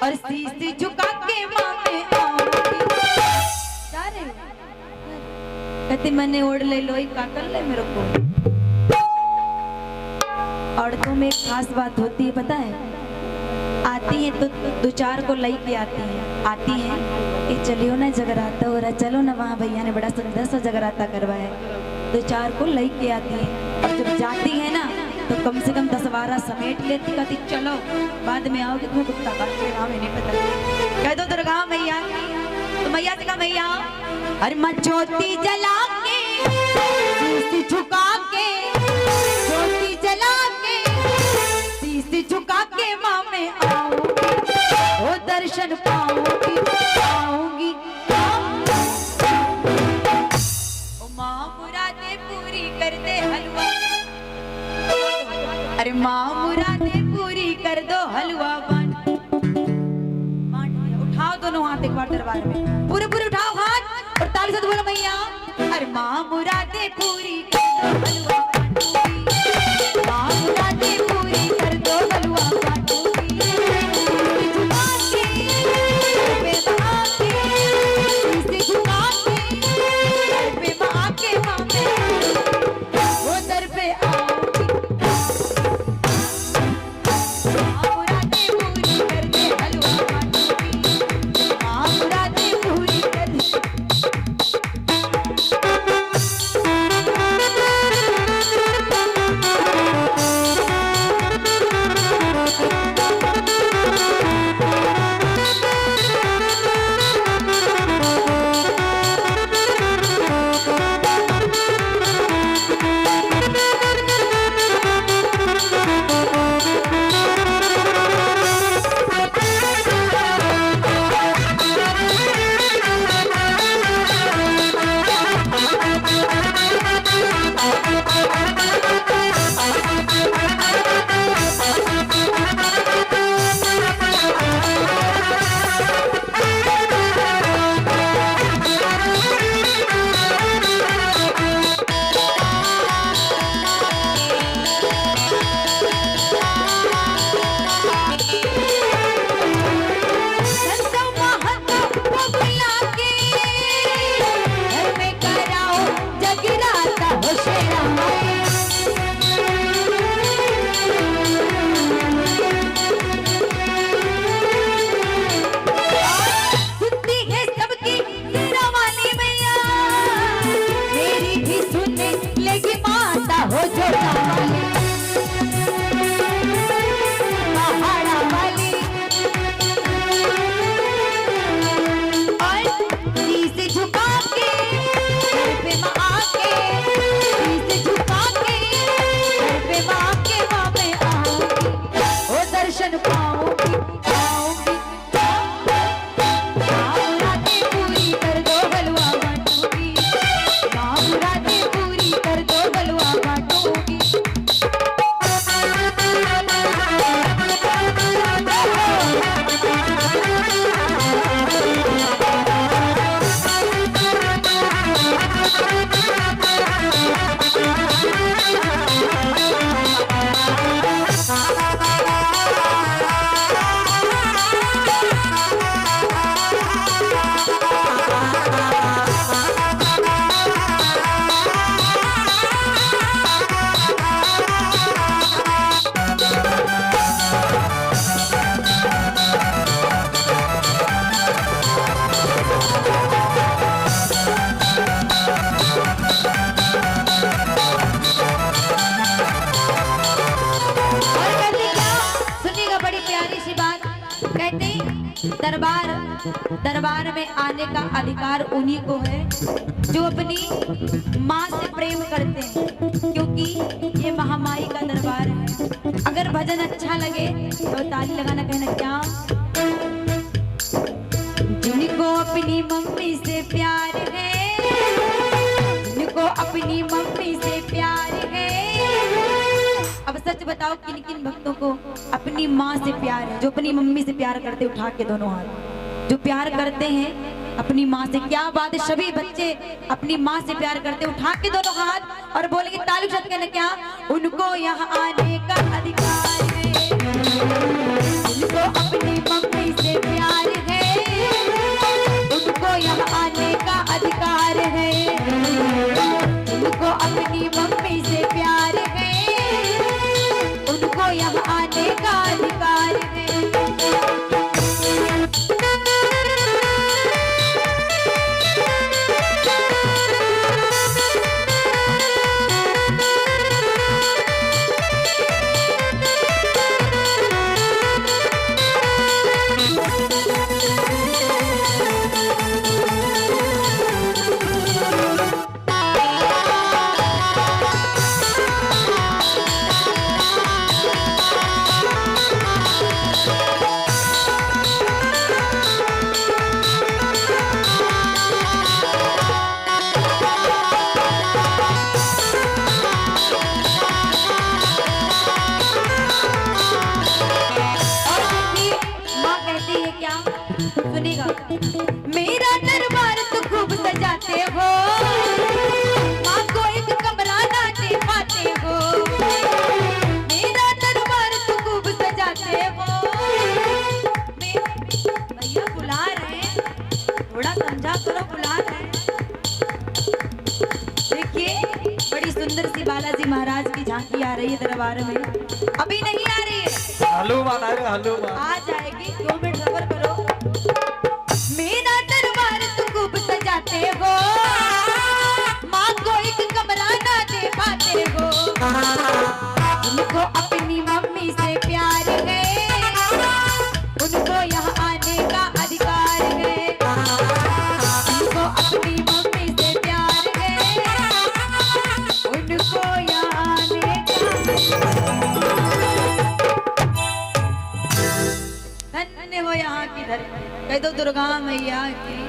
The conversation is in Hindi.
और शीश झुका के माँ में आऊंगी। जा रहे हो? कहती मैंने ओढ़ ले लोई का कर ले मेरे को। औरतों में एक खास बात होती है पता है, आती है तो दो चार को लई के आती है कि चलियो ना जगराता हो रहा, चलो ना वहाँ भैया ने बड़ा सुंदर सा जगराता करवाया है, दो चार को लई के आती है। और जब जाती है ना तो कम से कम 10-12 समेट लेती, कहती चलो बाद में आओगे तुम्हें कुत्ता काट के गाँव में नहीं पता। कह दो दुर्गा मैया तो मैया से कहा मैया अरे मचोती जला के शीश झुका के, ज्योति जला के शीश झुका के माँ में आऊंगी, वो दर्शन पाऊंगी पाऊंगी। ओ माँ मुरादे पूरी कर दे हलवा, अरे माँ मुरादे पूरी कर दो हलवा बांट। उठाओ दोनों हाथ एक बार दरबार में, पूरे पूरे उठाओ हाथ और ताली से बोलो मैया अरे माँ मुरादे पूरी कर दो हलवा बांटूंगी, माँ मुरादे पूरी कर दो हलवा बांटूंगी। झुका के पे माँ के, शीश झुका के पे माँ के माँ में वो दर पे आऊंगी। माँ मुरादे पूरी कर दे हलवा बांटूंगी, माँ मुरादे पूरी कर दे। दरबार में आने का अधिकार उन्हीं को है जो अपनी माँ से प्रेम करते हैं, क्योंकि ये महामाई का दरबार है। अगर भजन अच्छा लगे तो ताली लगाना, कहना क्या। जिनको अपनी मम्मी से प्यार है, जिनको अपनी मम्मी से प्यार है। अब सच बताओ किन किन भक्तों को अपनी माँ से प्यार है? जो अपनी मम्मी से प्यार करते, उठा के दोनों हाथ। जो प्यार करते हैं अपनी माँ से, क्या बात है, सभी बच्चे अपनी माँ से प्यार करते, उठा के दोनों हाथ और बोलेंगे ताली के साथ, कहना क्या। उनको यहाँ आने का अधिकार है, उनको अपनी मम्मी से है क्या, सुनिएगा। मेरा दरबार तो खूब सजाते हो, माँ को एक कमरा ना दे पाते हो। मेरा दरबार तो खूब सजाते हो। भैया बुला रहे हैं, थोड़ा समझा करो, बुला रहे हैं। देखिए बड़ी सुंदर सी बालाजी महाराज की झांकी आ रही है दरबार में। अभी नहीं आ रही है, हनुमान आएगा, हनुमान आ जाएगी, 2 मिनट सब्र करो। मेरा दरबार तो खूब सजाते हो, माँ को एक कमरा ना दे पाते हो। उनको अपनी मम्मी से प्यार है, उनको यहाँ आने का अधिकार है। उनको अपनी मम्मी से प्यार है, उनको यहाँ आने का। धन्य हो यहाँ की धरती, कह दो दुर्गा मैया की।